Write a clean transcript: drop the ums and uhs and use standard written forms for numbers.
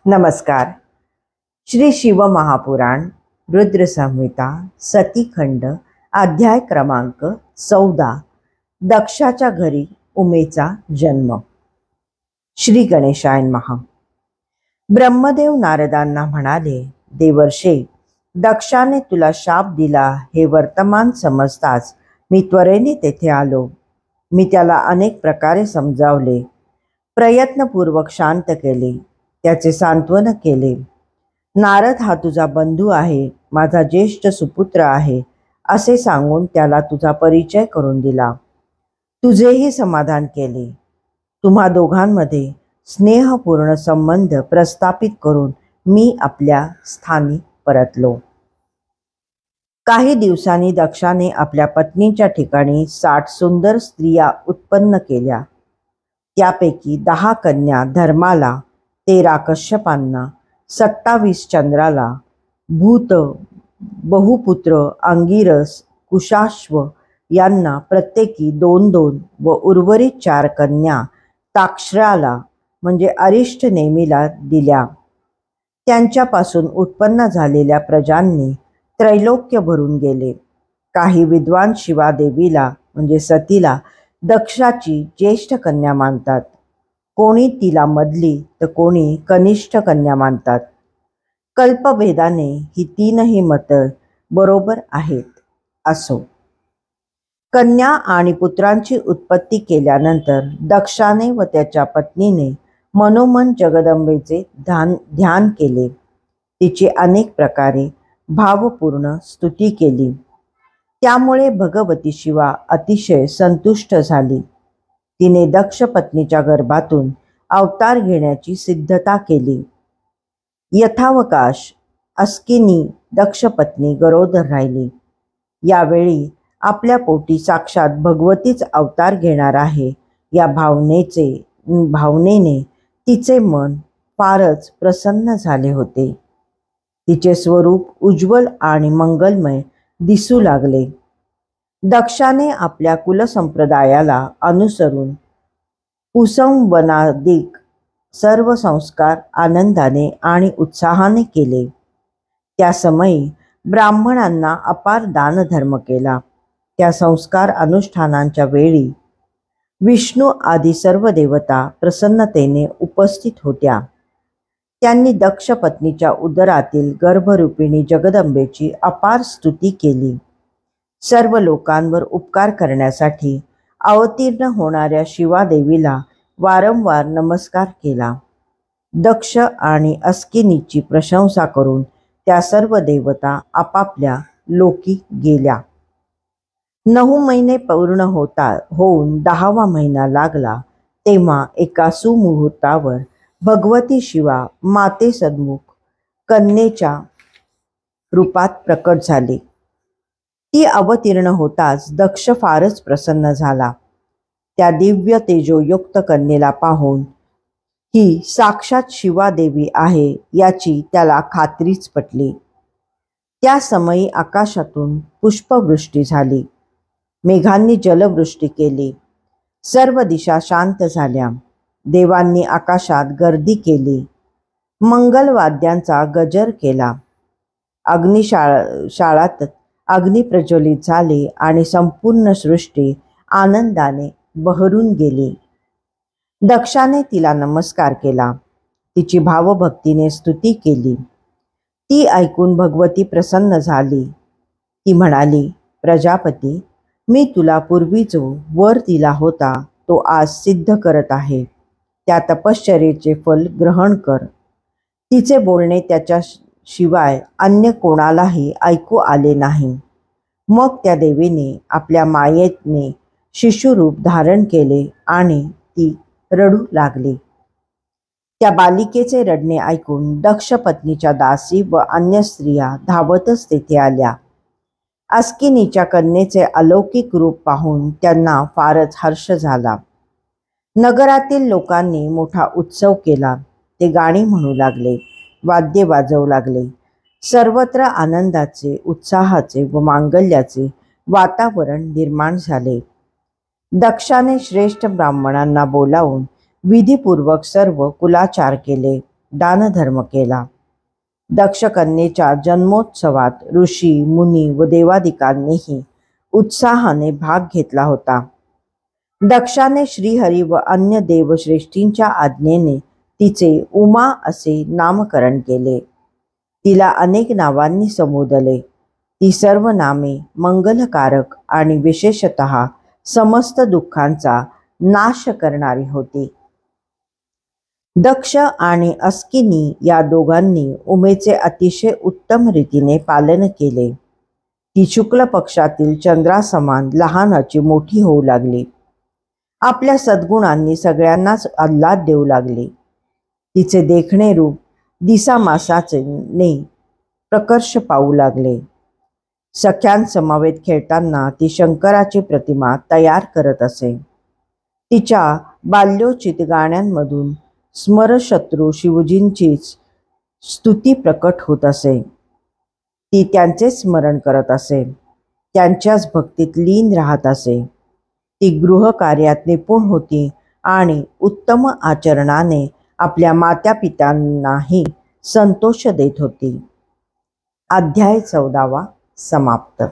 नमस्कार. श्री शिव महापुराण रुद्र संहिता सतीखंड अध्याय क्रमांक 14. दक्षाच्या घरी उमेचा जन्म. श्री गणेशाय नमः. ब्रह्मदेव नारदांना म्हणाले, देवर्षे, दक्षाने तुला शाप दिला हे वर्तमान समजताच मी त्वरेने तेथे आलो. मी त्याला अनेक प्रकारे समजावले, प्रयत्नपूर्वक शांत केले, त्याचे सांत्वन केले. नारद हा तुझा बंधू आहे, माझा ज्येष्ठ सुपुत्र आहे असे सांगून त्याला तुझा परिचय करून दिला. तुझेही समाधान केले. तुम्हा दोघांमध्ये स्नेहपूर्ण संबंध प्रस्थापित करून मी आपल्या स्थानी परतलो. काही दिवसांनी दक्षाने आपल्या पत्नीच्या ठिकाणी 60 सुंदर स्त्रिया उत्पन्न केल्या. त्यापैकी 10 कन्या धर्माला, 13 कश्यपांना, 27 चंद्राला, भूत, बहुपुत्र, अंगिरस, कुशाश्व यांना प्रत्येकी 2-2 व उर्वरित 4 कन्या ताक्षराला म्हणजे अरिष्ट नेमीला दिल्या. त्यांच्यापासून उत्पन्न झालेल्या प्रजांनी त्रैलोक्य भरून गेले. काही विद्वान शिवादेवीला म्हणजे सतीला दक्षाची ज्येष्ठ कन्या मानतात, कोणी तिला मधली तर कोणी कनिष्ठ कन्या मानतात. कल्पभेदाने ही तीनही मतं बरोबर आहेत. असो, कन्या आणि पुत्रांची उत्पत्ती केल्यानंतर दक्षाने व त्याच्या पत्नीने मनोमन जगदंबेचे ध्यान केले. तिची अनेक प्रकारे भावपूर्ण स्तुती केली. त्यामुळे भगवती शिवा अतिशय संतुष्ट झाली. तिने दक्ष पत्नीच्या गर्भातून अवतार घेण्याची सिद्धता केली. यथावकाश अस्किनी दक्ष पत्नी गरोदर राहिली. यावेळी आपल्या पोटी साक्षात भगवतीच अवतार घेणार आहे या भावनेने तिचे मन फारच प्रसन्न झाले होते. तिचे स्वरूप उज्ज्वल आणि मंगलमय दिसू लागले. दक्षाने आपल्या कुलसंप्रदायाला अनुसरून पुसंवनादिक सर्व संस्कार आनंदाने आणि उत्साहाने केले. त्या समयी ब्राह्मणांना अपार दानधर्म केला. त्या संस्कार अनुष्ठानांच्या वेळी विष्णू आदी सर्व देवता प्रसन्नतेने उपस्थित होत्या. त्यांनी दक्ष पत्नीच्या उदरातील गर्भरूपिणी जगदंबेची अपार स्तुती केली. सर्व लोकांवर उपकार करण्यासाठी अवतीर्ण होणाऱ्या शिवादेवीला वारंवार नमस्कार केला. दक्ष आणि अस्किनीची प्रशंसा करून त्या सर्व देवता आपापल्या लोकी गेल्या. 9 महिने पूर्ण होऊन 10वा महिना लागला तेव्हा एका सुमुहूर्तावर भगवती शिवा माते सन्मुख कन्येच्या रूपात प्रकट झाली. ती अवतीर्ण होताच दक्ष फारच प्रसन्न झाला. त्या दिव्य तेजोयुक्त कन्येला पाहून ही साक्षात शिवादेवी आहे याची त्याला खात्रीच पटली. त्या समयी आकाशातून पुष्पवृष्टी झाली. मेघांनी जलवृष्टी केली. सर्व दिशा शांत झाल्या. देवांनी आकाशात गर्दी केली. मंगलवाद्यांचा गजर केला. शाळात अग्नी प्रज्वलित झाले आणि संपूर्ण सृष्टी आनंदाने बहरून गेली. दक्षाने तिला नमस्कार केला. तिची भावभक्तीने स्तुती केली. ती ऐकून भगवती प्रसन्न झाली. ती म्हणाली, प्रजापती, मी तुला पूर्वी जो वर दिला होता तो आज सिद्ध करत आहे. त्या तपश्चर्येचे फल ग्रहण कर. तिचे बोलणे त्याच्या शिवाय अन्य कोणालाही ऐकू आले नाही. मग त्या देवीने आपल्या मायेने शिशुरूप धारण केले आणि ती रडू लागली. त्या बालिकेचे रडणे ऐकून दक्ष पत्नीच्या दासी व अन्य स्त्रिया धावतच तेथे आल्या. अस्किनीच्या कन्येचे अलौकिक रूप पाहून त्यांना फारच हर्ष झाला. नगरातील लोकांनी मोठा उत्सव केला. ते गाणी म्हणू लागले, वाद्ये वाजवू लागले. सर्वत्र आनंदाचे, उत्साहाचे व मांगल्याचे वातावरण निर्माण झाले. दक्षाने श्रेष्ठ ब्राह्मणांना बोलावून विधिपूर्वक सर्व कुलाचार केले. दानधर्म केला. दक्षकन्येच्या जन्मोत्सवात ऋषी, मुनी व देवादिकांनीही उत्साहाने भाग घेतला होता. दक्षाने श्रीहरी व अन्य देवश्रेष्ठींच्या आज्ञेने तिचे उमा असे नामकरण केले. तिला अनेक नावांनी संबोधले. ती सर्व नामे मंगलकारक आणि विशेषतः समस्त दुःखांचा नाश करणारी होती. दक्ष आणि अस्किनी या दोघांनी उमेचे अतिशय उत्तम रीतीने पालन केले. ती शुक्ल पक्षातील चंद्रासमान लहानाची मोठी होऊ लागली. आपल्या सद्गुणांनी सगळ्यांनाच आल्हाद देऊ लागली. तिचे देखणे रूप दिसामासाने प्रकर्ष पाहू लागले. सख्यांसमवेत खेळताना ती शंकराची प्रतिमा तयार करत असे. तिच्या बाल्योचित गाण्यांमधून स्मरशत्रू शिवजींचीच स्तुती प्रकट होत असे. ती त्यांचे स्मरण करत असे, त्यांच्याच भक्तीत लीन राहत असे. ती गृहकार्यात निपुण होती आणि उत्तम आचरणाने आपल्या मातापित्यांनाही संतोष देत होती. अध्याय 14 समाप्त.